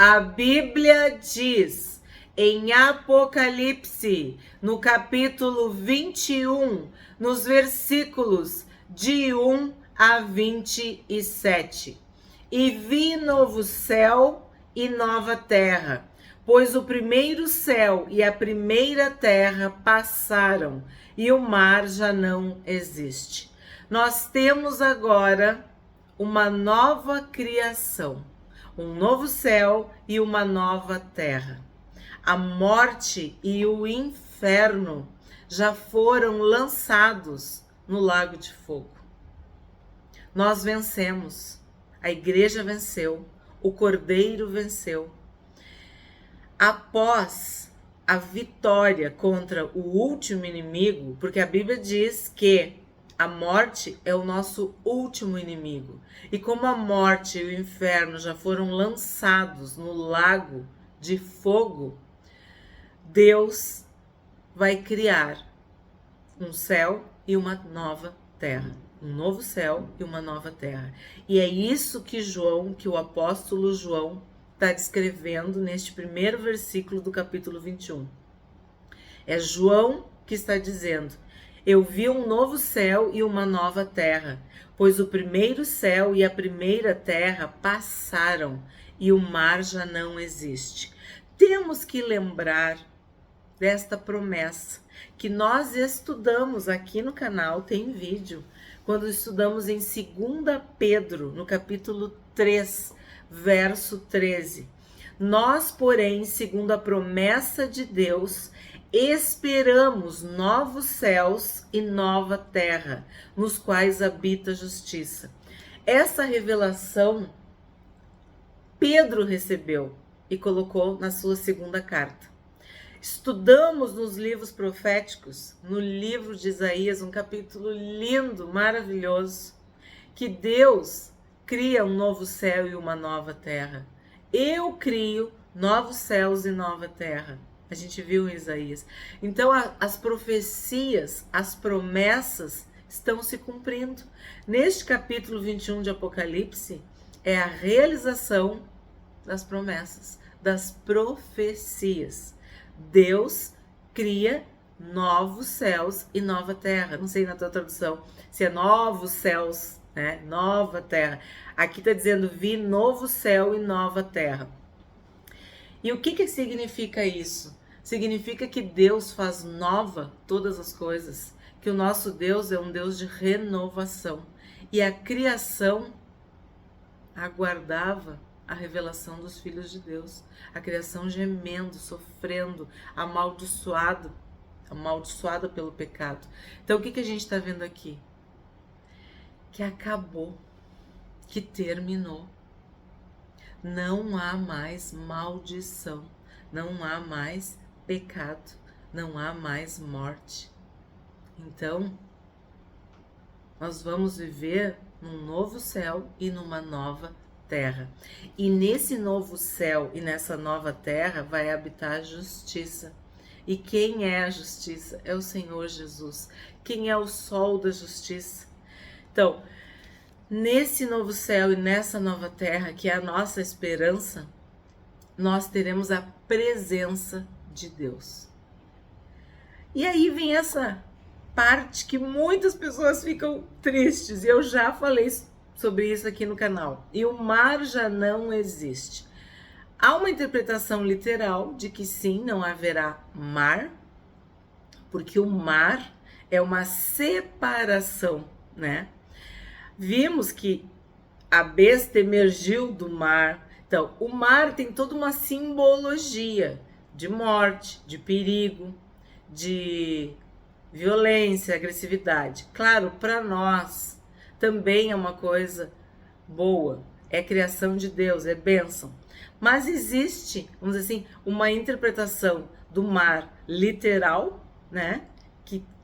A Bíblia diz em Apocalipse, no capítulo 21, nos versículos de 1 a 27. E vi novo céu e nova terra, pois o primeiro céu e a primeira terra passaram, e o mar já não existe. Nós temos agora uma nova criação, um novo céu e uma nova terra. A morte e o inferno já foram lançados no lago de fogo. Nós vencemos, a igreja venceu, o Cordeiro venceu. Após a vitória contra o último inimigo, porque a Bíblia diz que a morte é o nosso último inimigo. E como a morte e o inferno já foram lançados no lago de fogo, Deus vai criar um céu e uma nova terra. Um novo céu e uma nova terra. E é isso que o apóstolo João está descrevendo neste primeiro versículo do capítulo 21. É João que está dizendo: eu vi um novo céu e uma nova terra, pois o primeiro céu e a primeira terra passaram e o mar já não existe. Temos que lembrar desta promessa que nós estudamos aqui no canal, tem vídeo, quando estudamos em 2 Pedro, no capítulo 3, verso 13. Nós, porém, segundo a promessa de Deus, esperamos novos céus e nova terra, nos quais habita a justiça. Essa revelação Pedro recebeu e colocou na sua segunda carta. Estudamos nos livros proféticos, no livro de Isaías, um capítulo lindo, maravilhoso, que Deus cria um novo céu e uma nova terra. Eu crio novos céus e nova terra. A gente viu em Isaías. Então, as profecias, as promessas estão se cumprindo. Neste capítulo 21 de Apocalipse, é a realização das promessas, das profecias. Deus cria novos céus e nova terra. Não sei na tua tradução se é novos céus, né? Nova terra. Aqui está dizendo: vi novo céu e nova terra. E o que significa isso? Significa que Deus faz nova todas as coisas, que o nosso Deus é um Deus de renovação. E a criação aguardava a revelação dos filhos de Deus, a criação gemendo, sofrendo, amaldiçoada pelo pecado. Então o que a gente está vendo aqui? Que acabou, que terminou. Não há mais maldição, não há mais pecado, não há mais morte. Então, nós vamos viver num novo céu e numa nova terra. E nesse novo céu e nessa nova terra vai habitar a justiça. E quem é a justiça? É o Senhor Jesus. Quem é o sol da justiça? Então, nesse novo céu e nessa nova terra, que é a nossa esperança, nós teremos a presença de Deus. E aí vem essa parte que muitas pessoas ficam tristes, e eu já falei sobre isso aqui no canal. E o mar já não existe. Há uma interpretação literal de que sim, não haverá mar, porque o mar é uma separação, né? Vimos que a besta emergiu do mar. Então, o mar tem toda uma simbologia de morte, de perigo, de violência, agressividade. Claro, para nós também é uma coisa boa, é criação de Deus, é bênção. Mas existe, vamos dizer assim, uma interpretação do mar literal, né?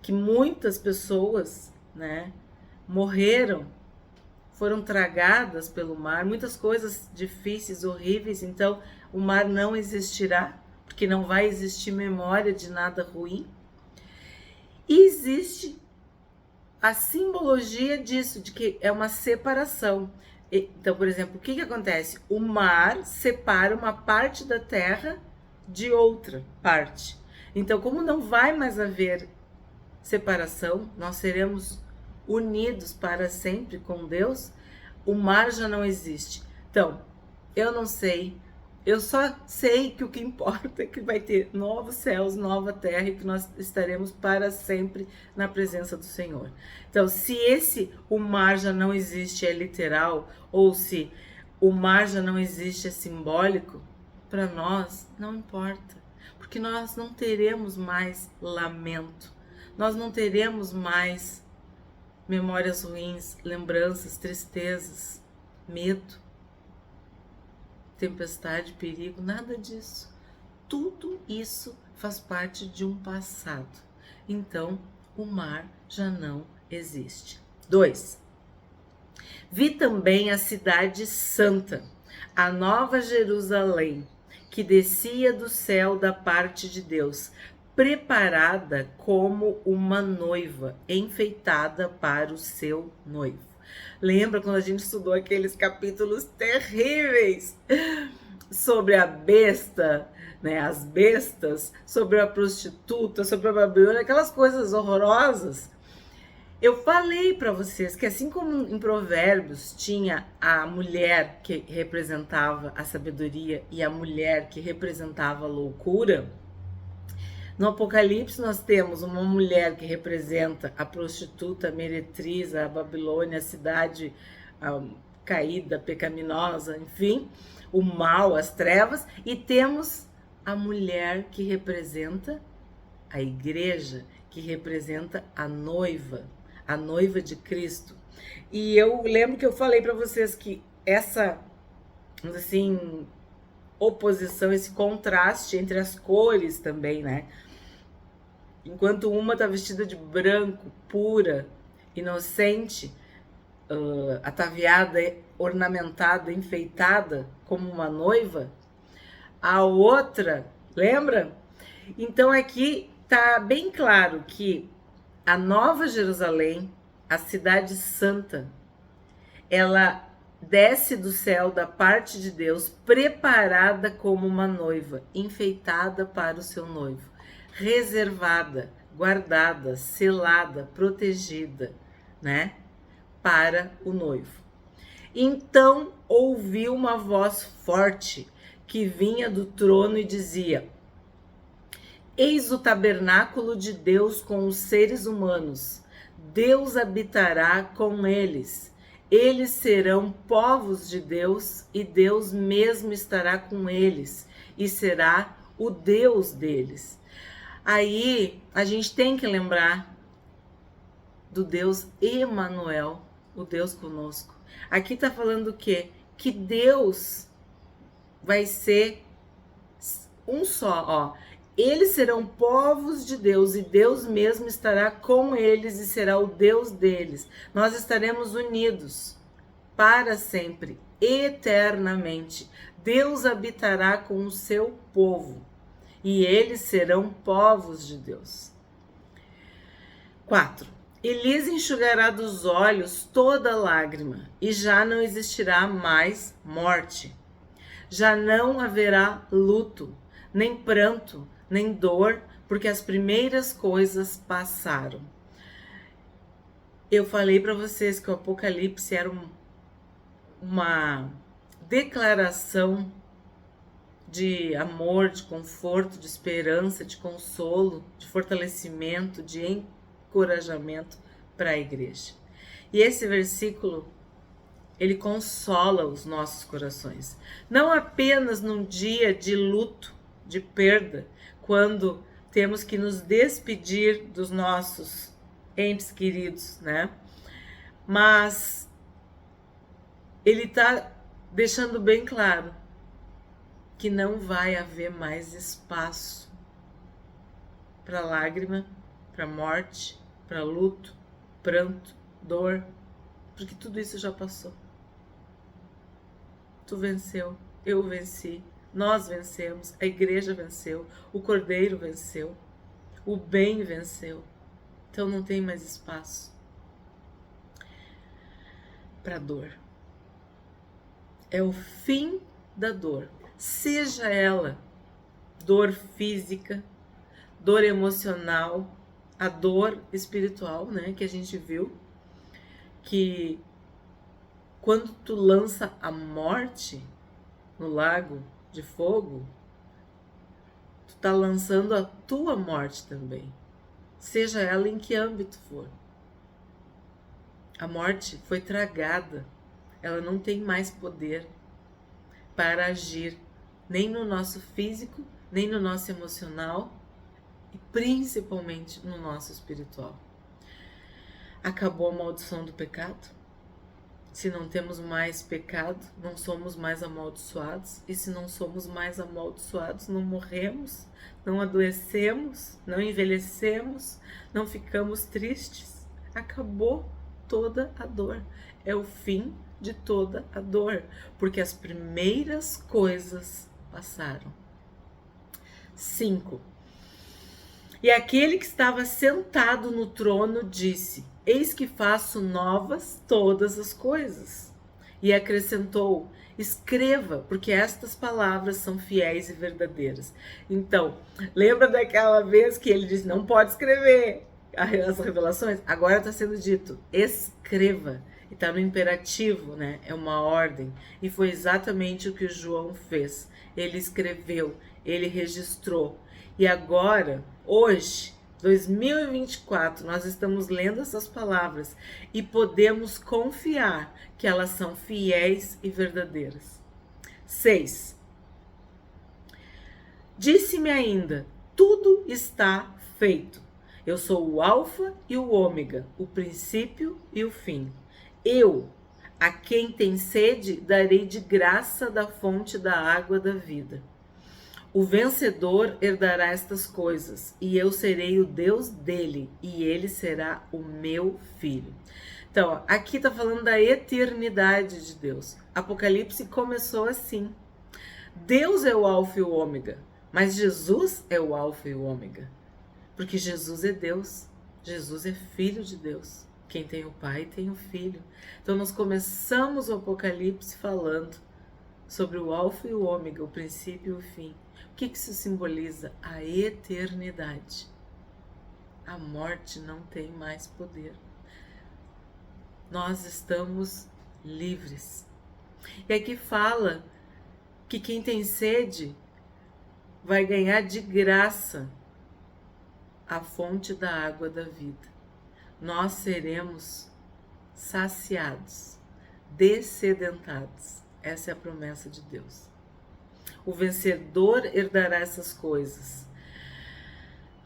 Que muitas pessoas, né, morreram, foram tragadas pelo mar, muitas coisas difíceis, horríveis. Então o mar não existirá, porque não vai existir memória de nada ruim. E existe a simbologia disso, de que é uma separação. Então, por exemplo, o que acontece? O mar separa uma parte da terra de outra parte. Então, como não vai mais haver separação, nós seremos unidos para sempre com Deus, o mar já não existe. Então, eu não sei, eu só sei que o que importa é que vai ter novos céus, nova terra e que nós estaremos para sempre na presença do Senhor. Então, se o mar já não existe é literal, ou se o mar já não existe é simbólico, para nós não importa, porque nós não teremos mais lamento, nós não teremos mais memórias ruins, lembranças, tristezas, medo, tempestade, perigo, nada disso. Tudo isso faz parte de um passado. Então, o mar já não existe. 2. Vi também a cidade santa, a nova Jerusalém, que descia do céu da parte de Deus, preparada como uma noiva, enfeitada para o seu noivo. Lembra quando a gente estudou aqueles capítulos terríveis sobre a besta, né, as bestas, sobre a prostituta, sobre a Babilônia, aquelas coisas horrorosas? Eu falei para vocês que assim como em Provérbios tinha a mulher que representava a sabedoria e a mulher que representava a loucura, no Apocalipse nós temos uma mulher que representa a prostituta, a meretriz, a Babilônia, a cidade caída, pecaminosa, enfim, o mal, as trevas, e temos a mulher que representa a igreja, que representa a noiva de Cristo. E eu lembro que eu falei para vocês que essa, assim, oposição, esse contraste entre as cores também, né? Enquanto uma tá vestida de branco, pura, inocente, ataviada, ornamentada, enfeitada, como uma noiva, a outra, lembra? Então aqui tá bem claro que a Nova Jerusalém, a cidade santa, ela desce do céu da parte de Deus, preparada como uma noiva, enfeitada para o seu noivo, reservada, guardada, selada, protegida, né, para o noivo. Então ouvi uma voz forte que vinha do trono e dizia: Eis o tabernáculo de Deus com os seres humanos. Deus habitará com eles. Eles serão povos de Deus e Deus mesmo estará com eles e será o Deus deles. Aí a gente tem que lembrar do Deus Emanuel, o Deus conosco. Aqui está falando o quê? Que Deus vai ser um só, ó. Eles serão povos de Deus e Deus mesmo estará com eles e será o Deus deles. Nós estaremos unidos para sempre, eternamente. Deus habitará com o seu povo e eles serão povos de Deus. 4. E lhes enxugará dos olhos toda lágrima, e já não existirá mais morte. Já não haverá luto, nem pranto, nem dor, porque as primeiras coisas passaram. Eu falei para vocês que o Apocalipse era uma declaração de amor, de conforto, de esperança, de consolo, de fortalecimento, de encorajamento para a igreja. E esse versículo, ele consola os nossos corações. Não apenas num dia de luto, de perda, quando temos que nos despedir dos nossos entes queridos, né? Mas ele está deixando bem claro que não vai haver mais espaço para lágrima, para morte, para luto, pranto, dor, porque tudo isso já passou. Tu venceu, eu venci, nós vencemos, a igreja venceu, o Cordeiro venceu, o bem venceu. Então não tem mais espaço para dor. é o fim da dor, seja ela dor física, dor emocional, a dor espiritual, né, que a gente viu, que quando tu lança a morte no lago de fogo, tu tá lançando a tua morte também, seja ela em que âmbito for. A morte foi tragada, ela não tem mais poder para agir, nem no nosso físico, nem no nosso emocional e principalmente no nosso espiritual. Acabou a maldição do pecado? Se não temos mais pecado, não somos mais amaldiçoados. E se não somos mais amaldiçoados, não morremos, não adoecemos, não envelhecemos, não ficamos tristes. Acabou toda a dor. É o fim de toda a dor, porque as primeiras coisas passaram. 5. E aquele que estava sentado no trono disse: Eis que faço novas todas as coisas. E acrescentou: Escreva, porque estas palavras são fiéis e verdadeiras. Então, lembra daquela vez que ele disse: Não pode escrever as revelações? Agora está sendo dito: Escreva. E está no imperativo, né? É uma ordem. E foi exatamente o que o João fez. Ele escreveu, ele registrou. E agora, hoje, 2024, nós estamos lendo essas palavras e podemos confiar que elas são fiéis e verdadeiras. 6. Disse-me ainda: tudo está feito. Eu sou o Alfa e o Ômega, o princípio e o fim. Eu, a quem tem sede, darei de graça da fonte da água da vida. O vencedor herdará estas coisas, e eu serei o Deus dele, e ele será o meu filho. Então, aqui está falando da eternidade de Deus. Apocalipse começou assim. Deus é o Alfa e o Ômega, mas Jesus é o Alfa e o Ômega. Porque Jesus é Deus, Jesus é filho de Deus. Quem tem o Pai tem o Filho. Então nós começamos o Apocalipse falando sobre o Alfa e o Ômega, o princípio e o fim. O que isso simboliza? A eternidade. A morte não tem mais poder. Nós estamos livres. E aqui fala que quem tem sede vai ganhar de graça a fonte da água da vida. Nós seremos saciados, dessedentados. Essa é a promessa de Deus. O vencedor herdará essas coisas.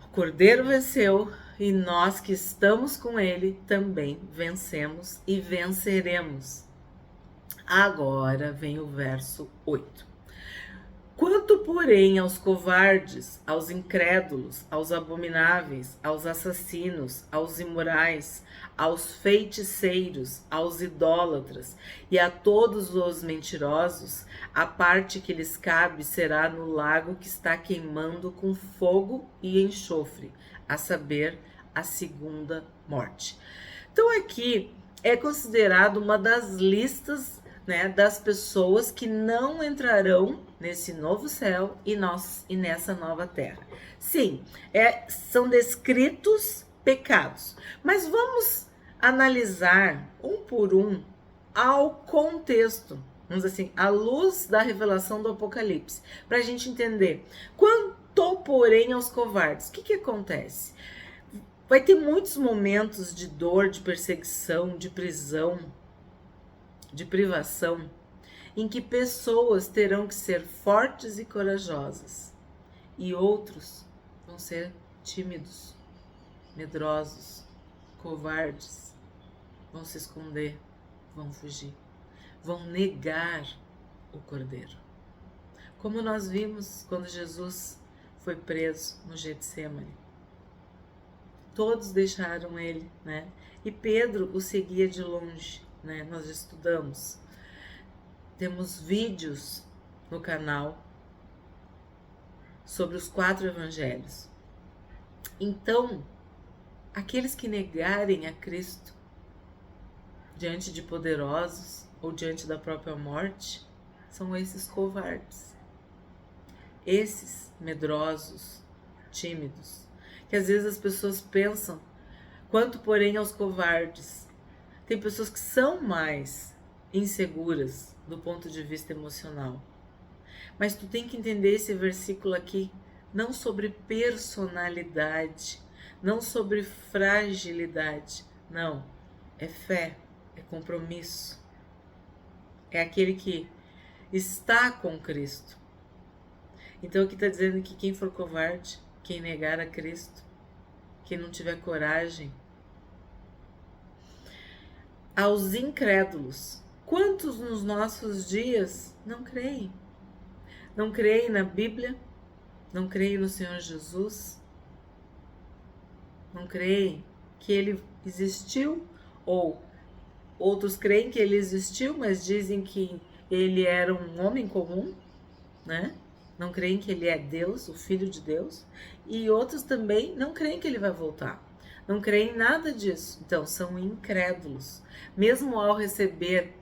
O Cordeiro venceu e nós que estamos com ele também vencemos e venceremos. Agora vem o verso 8. Quanto, porém, aos covardes, aos incrédulos, aos abomináveis, aos assassinos, aos imorais, aos feiticeiros, aos idólatras e a todos os mentirosos, a parte que lhes cabe será no lago que está queimando com fogo e enxofre, a saber, a segunda morte. Então aqui é considerado uma das listas, né, das pessoas que não entrarão nesse novo céu e nessa nova terra. Sim, são descritos pecados, mas vamos analisar um por um ao contexto, vamos dizer assim, à luz da revelação do Apocalipse, para a gente entender. Quanto, porém, aos covardes, o que acontece? Vai ter muitos momentos de dor, de perseguição, de prisão, de privação, em que pessoas terão que ser fortes e corajosas, e outros vão ser tímidos, medrosos, covardes, vão se esconder, vão fugir, vão negar o Cordeiro. Como nós vimos quando Jesus foi preso no Getsêmani. Todos deixaram ele, né? E Pedro o seguia de longe, né? Nós estudamos. Temos vídeos no canal sobre os 4 evangelhos. Então, aqueles que negarem a Cristo diante de poderosos ou diante da própria morte, são esses covardes, esses medrosos, tímidos, que às vezes as pessoas pensam, quanto porém aos covardes. Tem pessoas que são mais inseguras do ponto de vista emocional. Mas tu tem que entender esse versículo aqui, não sobre personalidade, não sobre fragilidade, não. É fé, é compromisso. É aquele que está com Cristo. Então aqui está dizendo que quem for covarde, quem negar a Cristo, quem não tiver coragem. Aos incrédulos, quantos nos nossos dias não creem? Não creem na Bíblia? Não creem no Senhor Jesus? Não creem que Ele existiu? Ou outros creem que Ele existiu, mas dizem que Ele era um homem comum, né? Não creem que Ele é Deus, o Filho de Deus. E outros também não creem que Ele vai voltar. Não creem em nada disso. Então, são incrédulos. Mesmo ao receber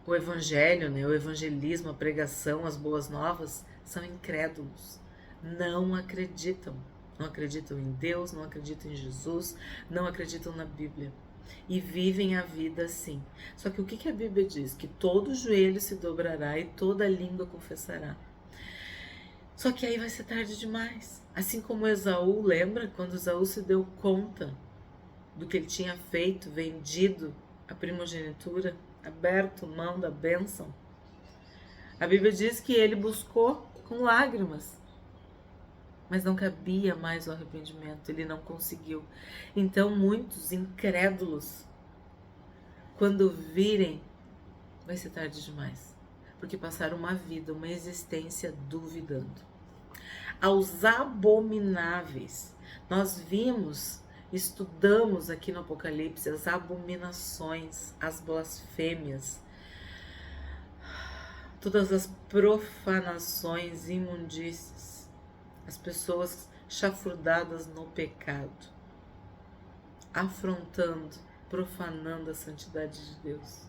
o evangelho, né, o evangelismo, a pregação, as boas novas, são incrédulos. Não acreditam. Não acreditam em Deus, não acreditam em Jesus, não acreditam na Bíblia. E vivem a vida assim. Só que o que a Bíblia diz? Que todo joelho se dobrará e toda língua confessará. Só que aí vai ser tarde demais. Assim como Esaú, lembra? Quando Esaú se deu conta do que ele tinha feito, vendido a primogenitura, aberto mão da bênção. A Bíblia diz que ele buscou com lágrimas, mas não cabia mais o arrependimento, ele não conseguiu. Então muitos incrédulos, quando virem, vai ser tarde demais, porque passaram uma vida, uma existência duvidando. Aos abomináveis, nós vimos, estudamos aqui no Apocalipse as abominações, as blasfêmias, todas as profanações, imundícies, as pessoas chafurdadas no pecado, afrontando, profanando a santidade de Deus.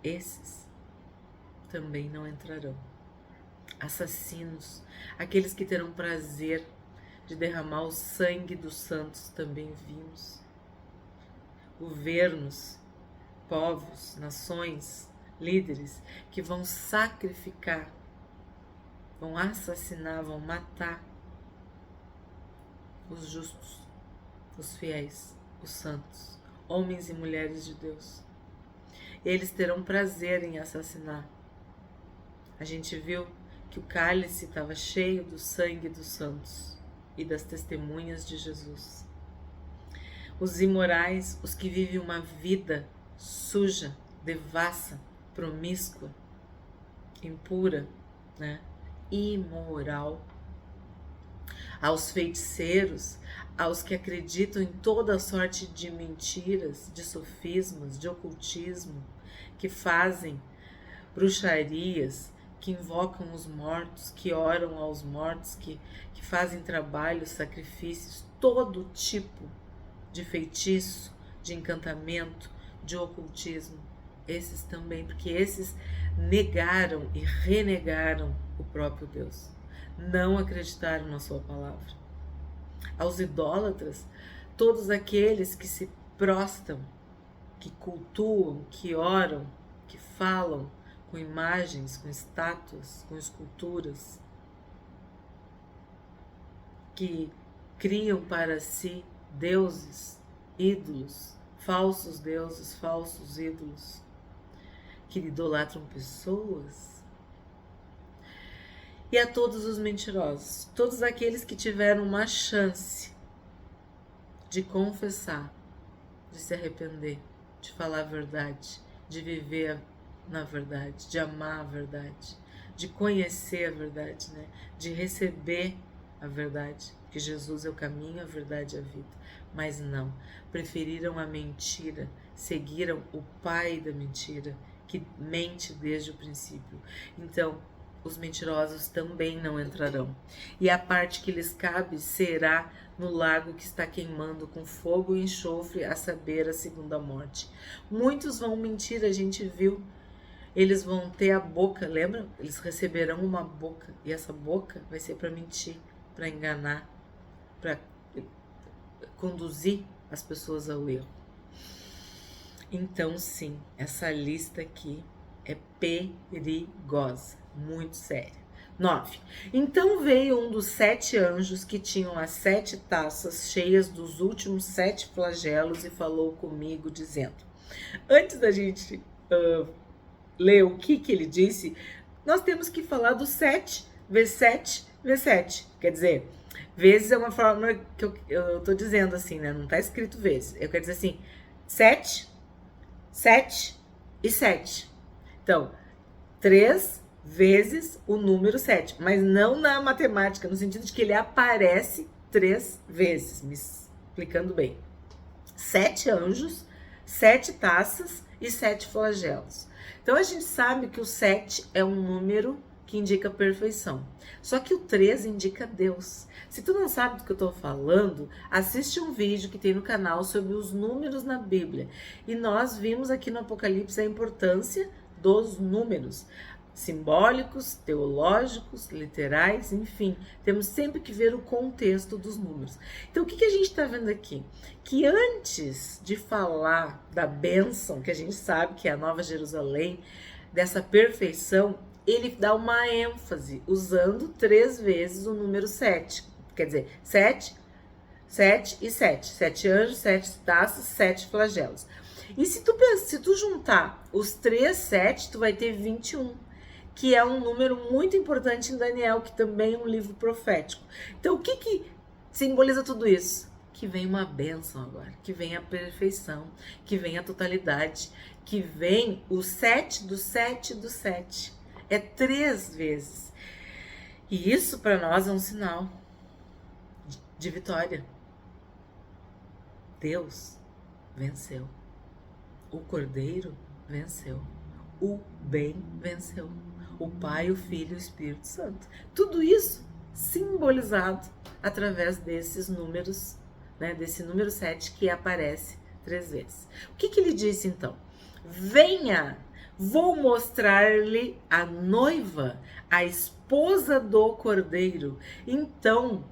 Esses também não entrarão. Assassinos, aqueles que terão prazer de derramar o sangue dos santos, também vimos. Governos, povos, nações, líderes que vão sacrificar, vão assassinar, vão matar os justos, os fiéis, os santos, homens e mulheres de Deus. Eles terão prazer em assassinar. A gente viu que o cálice estava cheio do sangue dos santos e das testemunhas de Jesus. Os imorais, os que vivem uma vida suja, devassa, promíscua, impura, né? Imoral. Aos feiticeiros, aos que acreditam em toda sorte de mentiras, de sofismas, de ocultismo, que fazem bruxarias, que invocam os mortos, que oram aos mortos, que fazem trabalhos, sacrifícios, todo tipo de feitiço, de encantamento, de ocultismo. Esses também, porque esses negaram e renegaram o próprio Deus. Não acreditaram na sua palavra. Aos idólatras, todos aqueles que se prostram, que cultuam, que oram, que falam com imagens, com estátuas, com esculturas, que criam para si deuses, ídolos, falsos deuses, falsos ídolos, que idolatram pessoas. E a todos os mentirosos, todos aqueles que tiveram uma chance de confessar, de se arrepender, de falar a verdade, de viver na verdade, de amar a verdade, de conhecer a verdade, né? De receber a verdade, porque Jesus é o caminho, a verdade e a vida. Mas não, preferiram a mentira, seguiram o pai da mentira, que mente desde o princípio. Então, os mentirosos também não entrarão. E a parte que lhes cabe será no lago que está queimando com fogo e enxofre, a saber, a segunda morte. Muitos vão mentir, a gente viu. eles vão ter a boca, lembra? Eles receberão uma boca, e essa boca vai ser para mentir, para enganar, para conduzir as pessoas ao erro. Então, sim, essa lista aqui é perigosa, muito séria. 9. Então veio um dos 7 anjos que tinham as 7 taças cheias dos últimos 7 flagelos e falou comigo, dizendo... Antes da gente ler o que ele disse, nós temos que falar do 7 vezes 7 vezes 7. Quer dizer, vezes é uma forma que eu tô dizendo assim, né? Não tá escrito vezes. Eu quero dizer assim, 7, 7 e 7. Então, 3 vezes o número 7, mas não na matemática, no sentido de que ele aparece 3 vezes, me explicando bem. 7 anjos, 7 taças e 7 flagelos. Então a gente sabe que o 7 é um número que indica perfeição. Só que o 3 indica Deus. Se tu não sabe do que eu tô falando, assiste um vídeo que tem no canal sobre os números na Bíblia. E nós vimos aqui no Apocalipse a importância dos números. Simbólicos, teológicos, literais, enfim, temos sempre que ver o contexto dos números. Então, o que a gente está vendo aqui? Que antes de falar da bênção, que a gente sabe que é a Nova Jerusalém, dessa perfeição, ele dá uma ênfase, usando 3 vezes o número 7. Quer dizer, 7, 7 e 7. 7 anjos, 7 taças, 7 flagelos. E se tu juntar os 3 7, tu vai ter 21. Que é um número muito importante em Daniel, que também é um livro profético. Então, o que simboliza tudo isso? Que vem uma bênção agora, que vem a perfeição, que vem a totalidade, que vem o 7 do 7 do 7. É 3 vezes. E isso para nós é um sinal de vitória. Deus venceu. O Cordeiro venceu. O bem venceu. O Pai, o Filho e o Espírito Santo. Tudo isso simbolizado através desses números, né, desse número 7 que aparece 3 vezes. O que ele disse então? Venha, vou mostrar-lhe a noiva, a esposa do Cordeiro. Então,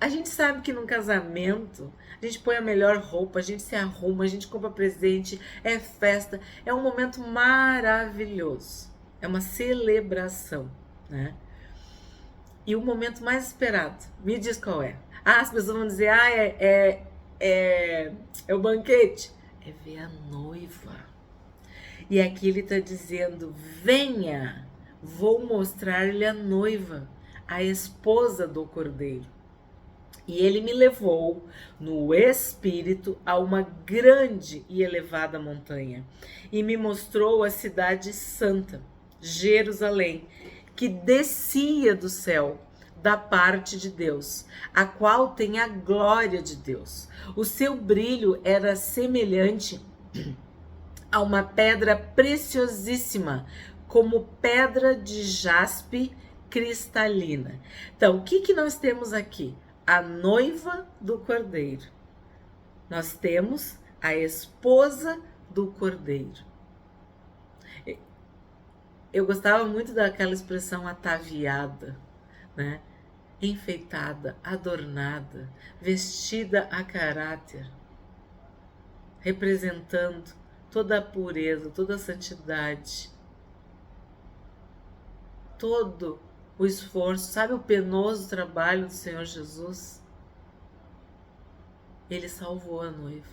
a gente sabe que num casamento, a gente põe a melhor roupa, a gente se arruma, a gente compra presente, é festa, é um momento maravilhoso. É uma celebração, né? E o momento mais esperado, me diz qual é. Ah, as pessoas vão dizer, é o banquete. É ver a noiva. E aqui ele está dizendo, venha, vou mostrar-lhe a noiva, a esposa do Cordeiro. E ele me levou no espírito a uma grande e elevada montanha e me mostrou a cidade santa, Jerusalém, que descia do céu, da parte de Deus, a qual tem a glória de Deus. O seu brilho era semelhante a uma pedra preciosíssima, como pedra de jaspe cristalina. Então, o que nós temos aqui? A noiva do Cordeiro. Nós temos a esposa do Cordeiro. Eu gostava muito daquela expressão ataviada, né? Enfeitada, adornada, vestida a caráter, representando toda a pureza, toda a santidade, todo o esforço, sabe o penoso trabalho do Senhor Jesus? Ele salvou a noiva,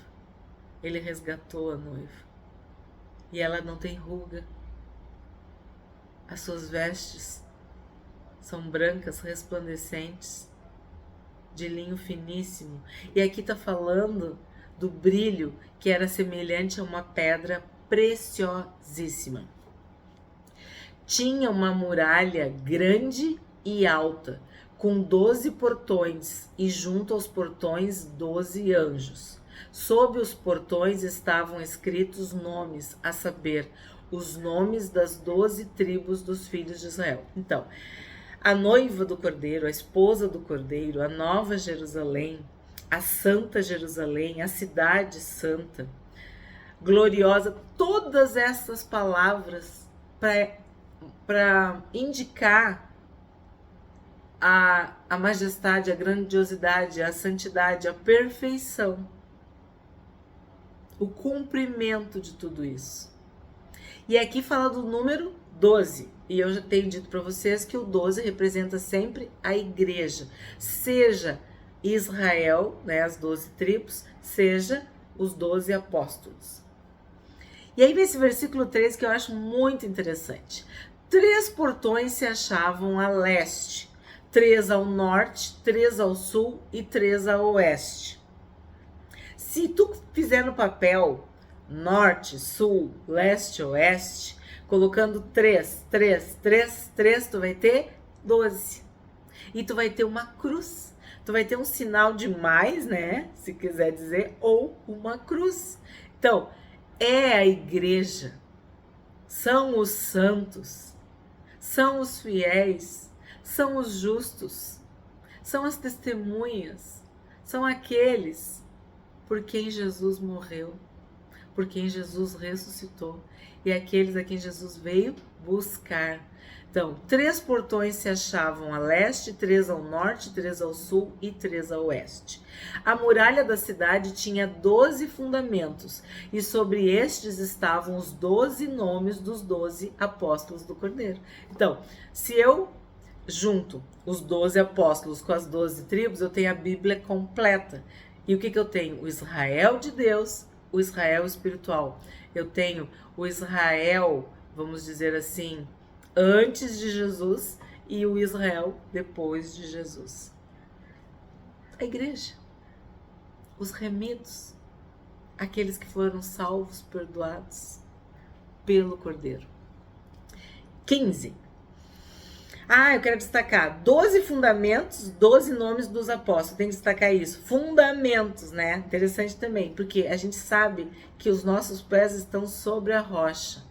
ele resgatou a noiva, e ela não tem ruga. As suas vestes são brancas, resplandecentes, de linho finíssimo. E aqui está falando do brilho que era semelhante a uma pedra preciosíssima. Tinha uma muralha grande e alta, com 12 portões, e junto aos portões 12 anjos. Sob os portões estavam escritos nomes, a saber, os nomes das 12 tribos dos filhos de Israel. Então, a noiva do Cordeiro, a esposa do Cordeiro, a Nova Jerusalém, a Santa Jerusalém, a Cidade Santa, gloriosa, todas essas palavras para indicar a majestade, a grandiosidade, a santidade, a perfeição, o cumprimento de tudo isso. E aqui fala do número 12, e eu já tenho dito para vocês que o 12 representa sempre a igreja, seja Israel, né, as 12 tribos, seja os 12 apóstolos. E aí vem esse versículo 13 que eu acho muito interessante. 3 portões se achavam a leste, 3 ao norte, 3 ao sul e 3 a oeste. Se tu fizer no papel norte, sul, leste, oeste, colocando 3, 3, 3, 3, tu vai ter 12. E tu vai ter uma cruz. Tu vai ter um sinal de mais, né? Se quiser dizer, ou uma cruz. Então, é a igreja. São os santos. São os fiéis. São os justos. São as testemunhas. São aqueles por quem Jesus morreu, por quem Jesus ressuscitou e aqueles a quem Jesus veio buscar. Então, 3 portões se achavam a leste, 3 ao norte, 3 ao sul e 3 a oeste. A muralha da cidade tinha 12 fundamentos e sobre estes estavam os 12 nomes dos 12 apóstolos do Cordeiro. Então, se eu junto os 12 apóstolos com as 12 tribos, eu tenho a Bíblia completa. E o que eu tenho? O Israel de Deus, o Israel espiritual. Eu tenho o Israel, vamos dizer assim, antes de Jesus e o Israel depois de Jesus. A igreja, os remidos, aqueles que foram salvos, perdoados pelo Cordeiro. 15. Eu quero destacar 12 fundamentos, 12 nomes dos apóstolos. Tem que destacar isso. Fundamentos, né? Interessante também, porque a gente sabe que os nossos pés estão sobre a rocha.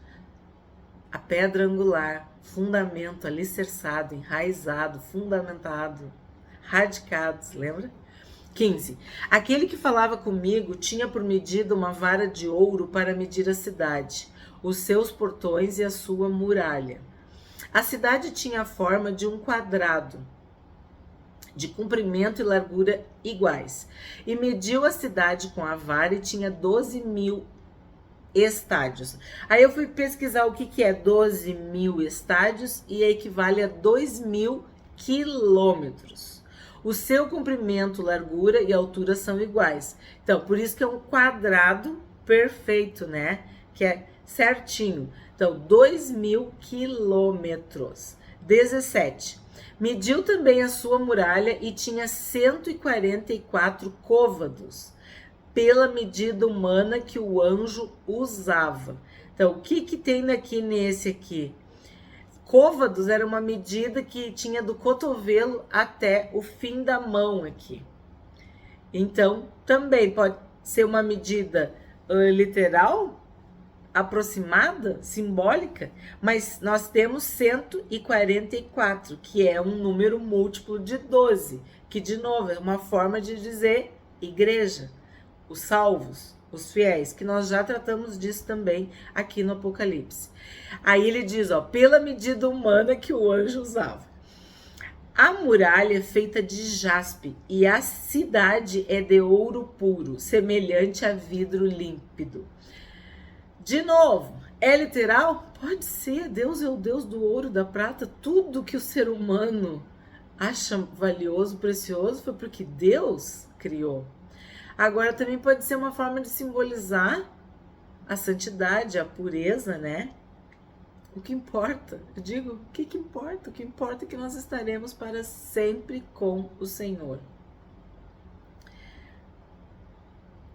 A pedra angular, fundamento alicerçado, enraizado, fundamentado, radicados, lembra? 15. Aquele que falava comigo tinha por medida uma vara de ouro para medir a cidade, os seus portões e a sua muralha. A cidade tinha a forma de um quadrado, de comprimento e largura iguais, e mediu a cidade com a vara e tinha 12.000 estádios. Aí eu fui pesquisar o que é 12.000 estádios e equivale a 2.000 quilômetros. O seu comprimento, largura e altura são iguais. Então, por isso que é um quadrado perfeito, né? Que é certinho. Então, 2.000 quilômetros. 17. Mediu também a sua muralha e tinha 144 côvados, pela medida humana que o anjo usava. Então, o que tem aqui nesse aqui? Côvados era uma medida que tinha do cotovelo até o fim da mão aqui. Então, também pode ser uma medida literal, aproximada, simbólica, mas nós temos 144, que é um número múltiplo de 12, que de novo é uma forma de dizer igreja, os salvos, os fiéis, que nós já tratamos disso também aqui no Apocalipse. Aí ele diz, pela medida humana que o anjo usava. A muralha é feita de jaspe e a cidade é de ouro puro, semelhante a vidro límpido. De novo, é literal? Pode ser, Deus é o Deus do ouro, da prata, tudo que o ser humano acha valioso, precioso, foi porque Deus criou. Agora também pode ser uma forma de simbolizar a santidade, a pureza, né? O que importa? Eu digo, o que importa? O que importa é que nós estaremos para sempre com o Senhor.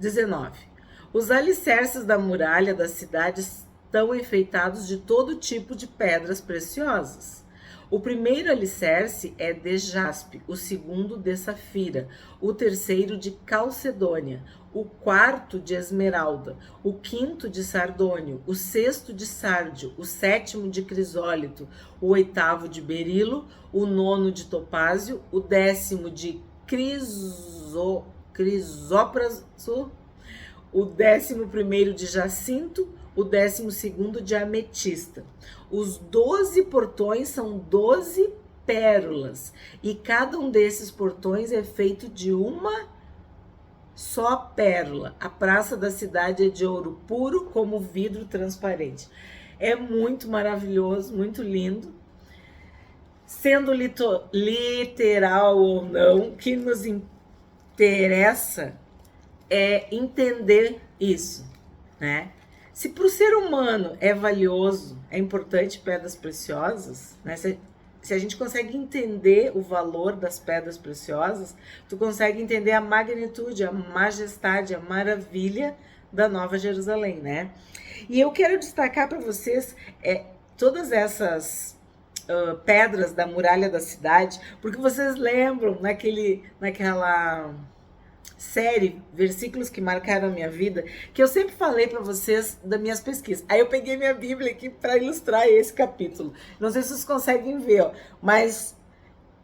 19. Os alicerces da muralha da cidade estão enfeitados de todo tipo de pedras preciosas. O primeiro alicerce é de jaspe, o segundo de safira, o terceiro de calcedônia, o quarto de esmeralda, o quinto de sardônio, o sexto de sárdio, o sétimo de crisólito, o oitavo de berilo, o nono de topázio, o décimo de crisópraso, o 11º de jacinto, o 12º de ametista. Os 12 portões são 12 pérolas, e cada um desses portões é feito de uma só pérola. A praça da cidade é de ouro puro, como vidro transparente. É muito maravilhoso, muito lindo. Sendo literal ou não, o que nos interessa é entender isso, né? Se para o ser humano é valioso, é importante pedras preciosas, né? Se a gente consegue entender o valor das pedras preciosas, tu consegue entender a magnitude, a majestade, a maravilha da Nova Jerusalém, né? E eu quero destacar para vocês todas essas pedras da muralha da cidade, porque vocês lembram naquela série, Versículos que Marcaram a Minha Vida, que eu sempre falei para vocês das minhas pesquisas. Aí eu peguei minha Bíblia aqui para ilustrar esse capítulo. Não sei se vocês conseguem ver, ó, mas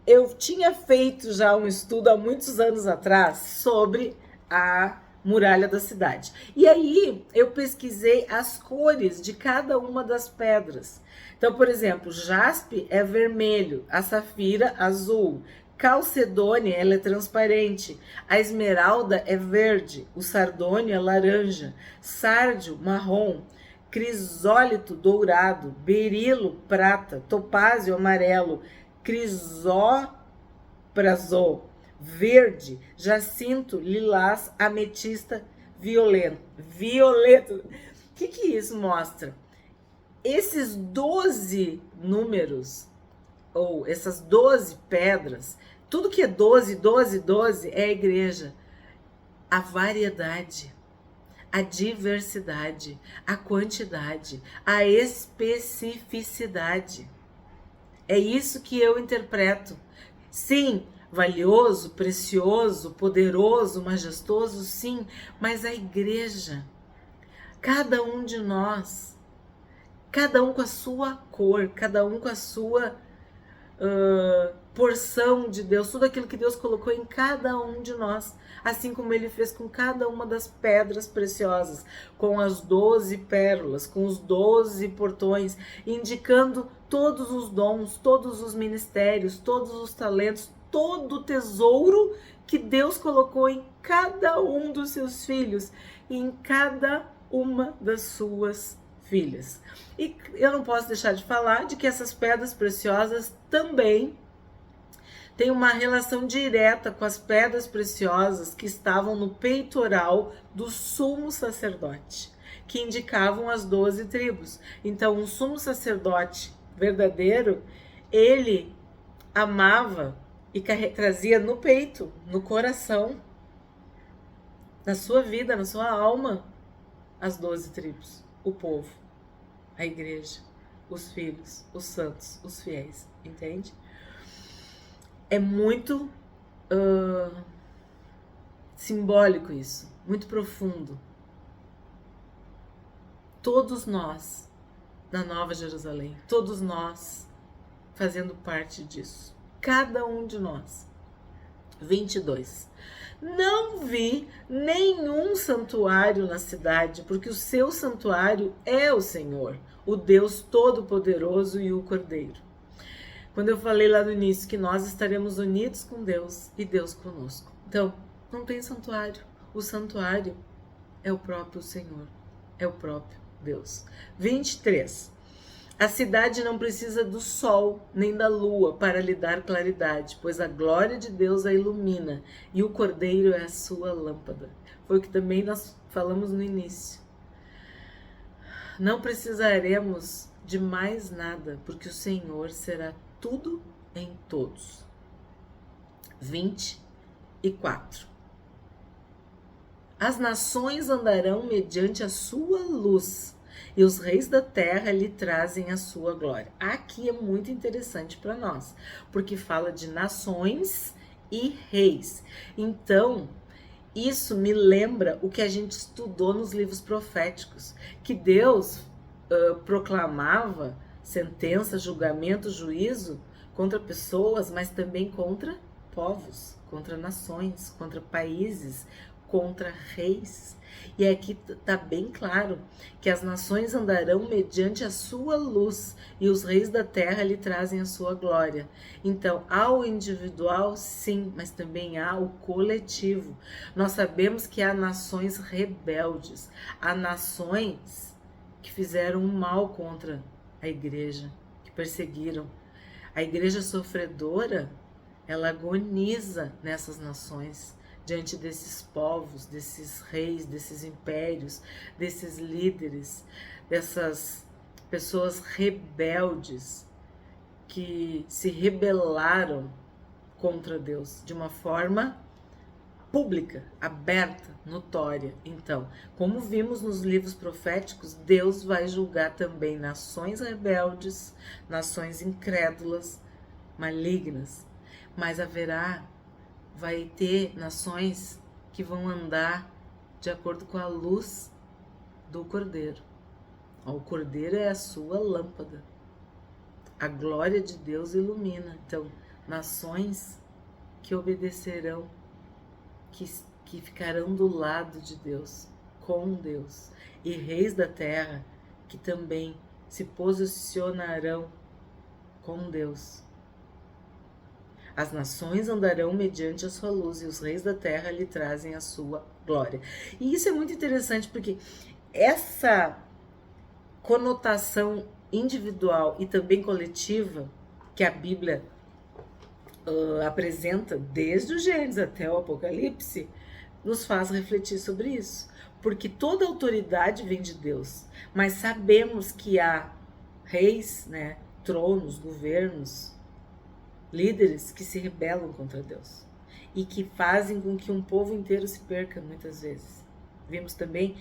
eu tinha feito já um estudo há muitos anos atrás sobre a muralha da cidade. E aí eu pesquisei as cores de cada uma das pedras. Então, por exemplo, jaspe é vermelho, a safira azul, calcedônia ela é transparente, a esmeralda é verde, o sardônio é laranja, sárdio marrom, crisólito dourado, berilo prata, topázio amarelo, crisópraso verde, jacinto lilás, ametista violeta. O que isso mostra? Esses 12 números, ou essas 12 pedras, tudo que é 12, 12, 12 é a igreja. A variedade, a diversidade, a quantidade, a especificidade. É isso que eu interpreto. Sim, valioso, precioso, poderoso, majestoso, sim, mas a igreja, cada um de nós, cada um com a sua cor, cada um com a sua porção de Deus, tudo aquilo que Deus colocou em cada um de nós, assim como Ele fez com cada uma das pedras preciosas, com as 12 pérolas, com os 12 portões, indicando todos os dons, todos os ministérios, todos os talentos, todo o tesouro que Deus colocou em cada um dos seus filhos, e em cada uma das suas filhas. E eu não posso deixar de falar de que essas pedras preciosas também têm uma relação direta com as pedras preciosas que estavam no peitoral do sumo sacerdote, que indicavam as 12 tribos. Então, um sumo sacerdote verdadeiro, ele amava e trazia no peito, no coração, na sua vida, na sua alma, as 12 tribos, o povo, a igreja, os filhos, os santos, os fiéis, entende? É muito simbólico isso, muito profundo. Todos nós, na Nova Jerusalém, todos nós fazendo parte disso, cada um de nós. 22. Não vi nenhum santuário na cidade, porque o seu santuário é o Senhor, o Deus Todo-Poderoso e o Cordeiro. Quando eu falei lá no início que nós estaremos unidos com Deus e Deus conosco. Então, não tem santuário. O santuário é o próprio Senhor, é o próprio Deus. 23. A cidade não precisa do sol nem da lua para lhe dar claridade, pois a glória de Deus a ilumina e o Cordeiro é a sua lâmpada. Foi o que também nós falamos no início. Não precisaremos de mais nada, porque o Senhor será tudo em todos. 24. As nações andarão mediante a sua luz, e os reis da terra lhe trazem a sua glória. Aqui é muito interessante para nós, porque fala de nações e reis. Então, isso me lembra o que a gente estudou nos livros proféticos, que Deus proclamava sentença, julgamento, juízo contra pessoas, mas também contra povos, contra nações, contra países, contra reis. E aqui está bem claro que as nações andarão mediante a sua luz e os reis da terra lhe trazem a sua glória. Então, há o individual, sim, mas também há o coletivo. Nós sabemos que há nações rebeldes, há nações que fizeram mal contra a igreja, que perseguiram. A igreja sofredora, ela agoniza nessas nações, diante desses povos, desses reis, desses impérios, desses líderes, dessas pessoas rebeldes que se rebelaram contra Deus de uma forma pública, aberta, notória. Então, como vimos nos livros proféticos, Deus vai julgar também nações rebeldes, nações incrédulas, malignas, mas vai ter nações que vão andar de acordo com a luz do Cordeiro. O Cordeiro é a sua lâmpada. A glória de Deus ilumina. Então, nações que obedecerão, que ficarão do lado de Deus, com Deus. E reis da terra que também se posicionarão com Deus. As nações andarão mediante a sua luz e os reis da terra lhe trazem a sua glória. E isso é muito interessante porque essa conotação individual e também coletiva que a Bíblia apresenta desde o Gênesis até o Apocalipse nos faz refletir sobre isso. Porque toda autoridade vem de Deus, mas sabemos que há reis, né, tronos, governos, líderes que se rebelam contra Deus e que fazem com que um povo inteiro se perca muitas vezes. Vimos também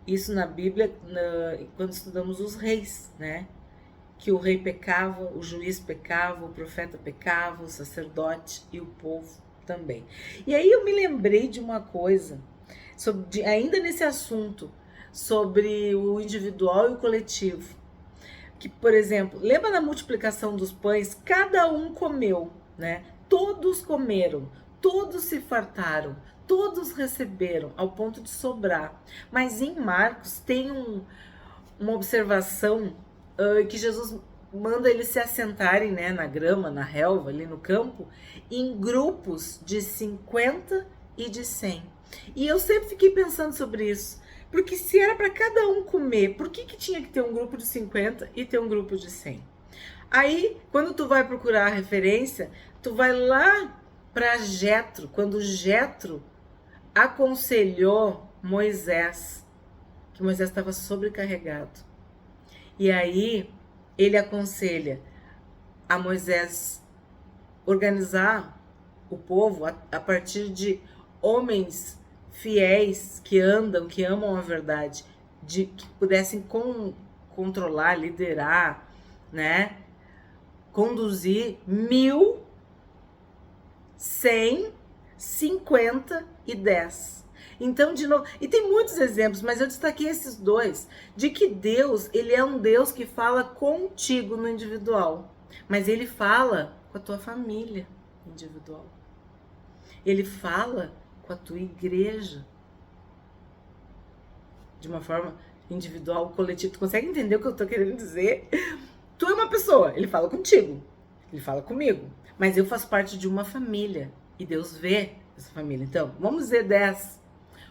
isso na Bíblia quando estudamos os reis, né? Que o rei pecava, o juiz pecava, o profeta pecava, o sacerdote e o povo também. E aí eu me lembrei de uma coisa, ainda nesse assunto, sobre o individual e o coletivo. Que, por exemplo, lembra da multiplicação dos pães? Cada um comeu, né? Todos comeram, todos se fartaram, todos receberam, ao ponto de sobrar. Mas em Marcos tem uma observação que Jesus manda eles se assentarem, né, na grama, na relva, ali no campo, em grupos de 50 e de 100. E eu sempre fiquei pensando sobre isso. Porque se era para cada um comer, por que tinha que ter um grupo de 50 e ter um grupo de 100? Aí, quando tu vai procurar a referência, tu vai lá para Jetro, quando Jetro aconselhou Moisés, que Moisés estava sobrecarregado. E aí, ele aconselha a Moisés organizar o povo a partir de homens fiéis, que amam a verdade, que pudessem controlar, liderar, né? Conduzir 1.150 e 10. Então, de novo, e tem muitos exemplos, mas eu destaquei esses dois, de que Deus, ele é um Deus que fala contigo no individual, mas ele fala com a tua família individual. Ele fala com a tua igreja, de uma forma individual, coletiva. Tu consegue entender o que eu tô querendo dizer? Tu é uma pessoa, ele fala contigo, ele fala comigo, mas eu faço parte de uma família e Deus vê essa família. Então, vamos dizer 10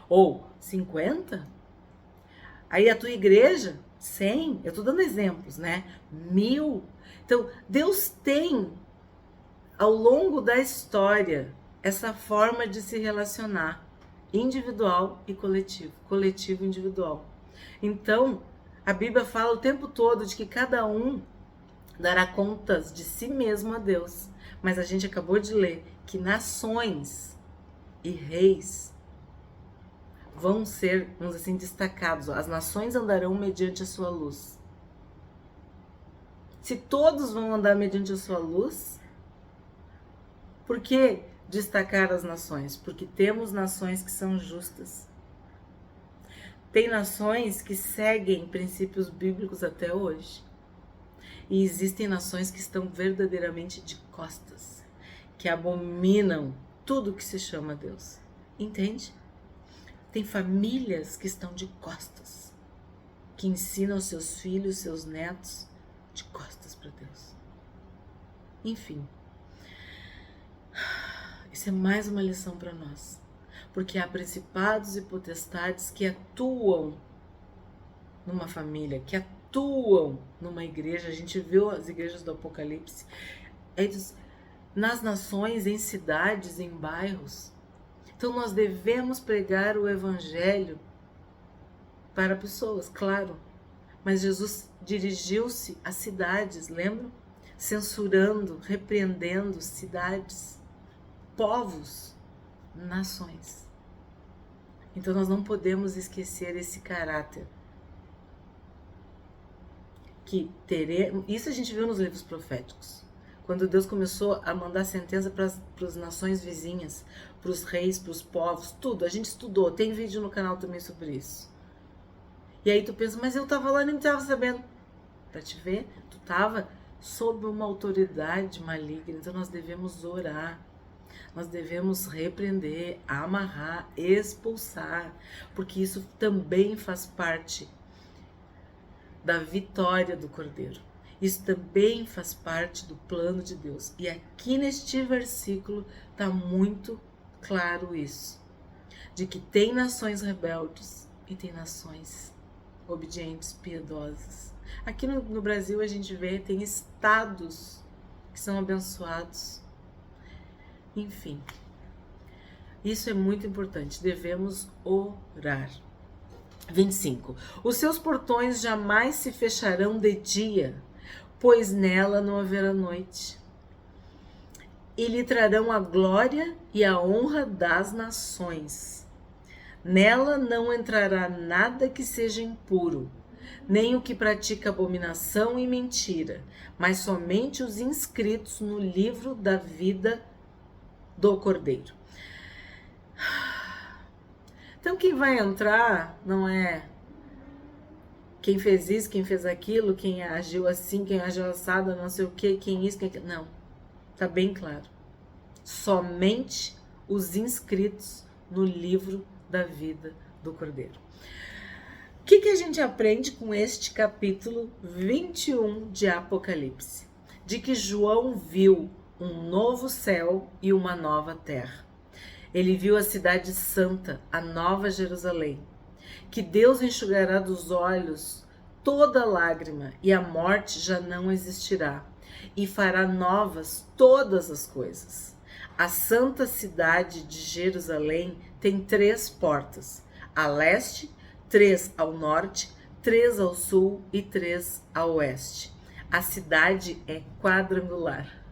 ou 50. Aí a tua igreja, 100, eu tô dando exemplos, né? 1.000. Então, Deus tem, ao longo da história, essa forma de se relacionar, individual e coletivo, coletivo e individual. Então, a Bíblia fala o tempo todo de que cada um dará contas de si mesmo a Deus. Mas a gente acabou de ler que nações e reis vão ser, vamos dizer assim, destacados. As nações andarão mediante a sua luz. Se todos vão andar mediante a sua luz, por que destacar as nações? Porque temos nações que são justas. Tem nações que seguem princípios bíblicos até hoje. E existem nações que estão verdadeiramente de costas, que abominam tudo que se chama Deus. Entende? Tem famílias que estão de costas, que ensinam os seus filhos, seus netos, de costas para Deus. Enfim, isso é mais uma lição para nós, porque há principados e potestades que atuam numa família, que atuam numa igreja. A gente viu as igrejas do Apocalipse, eles, nas nações, em cidades, em bairros. Então nós devemos pregar o evangelho para pessoas, claro, mas Jesus dirigiu-se a cidades, lembram? Censurando, repreendendo cidades, povos, nações. Então nós não podemos esquecer esse caráter que teremos. Isso a gente viu nos livros proféticos, quando Deus começou a mandar sentença para as nações vizinhas, para os reis, para os povos, tudo. A gente estudou, tem vídeo no canal também sobre isso. E aí tu pensa, mas eu estava lá e nem estava sabendo. Para te ver, tu estava sob uma autoridade maligna. Então nós devemos orar, nós devemos repreender, amarrar, expulsar, porque isso também faz parte da vitória do Cordeiro. Isso também faz parte do plano de Deus. E aqui neste versículo está muito claro isso, de que tem nações rebeldes e tem nações obedientes, piedosas. Aqui no Brasil a gente vê, tem estados que são abençoados. Enfim, isso é muito importante, devemos orar. 25. Os seus portões jamais se fecharão de dia, pois nela não haverá noite. E lhe trarão a glória e a honra das nações. Nela não entrará nada que seja impuro, nem o que pratica abominação e mentira, mas somente os inscritos no livro da vida do Cordeiro. Então quem vai entrar não é quem fez isso, quem fez aquilo, quem agiu assim, quem agiu assado, não sei o que, quem isso, quem... Não, tá bem claro. Somente os inscritos no livro da vida do Cordeiro. O que a gente aprende com este capítulo 21 de Apocalipse? De que João viu um novo céu e uma nova terra. Ele viu a cidade santa, a nova Jerusalém, que Deus enxugará dos olhos toda lágrima e a morte já não existirá, e fará novas todas as coisas. A santa cidade de Jerusalém tem 3 portas, a leste, 3 ao norte, 3 ao sul e 3 ao oeste. A cidade é quadrangular.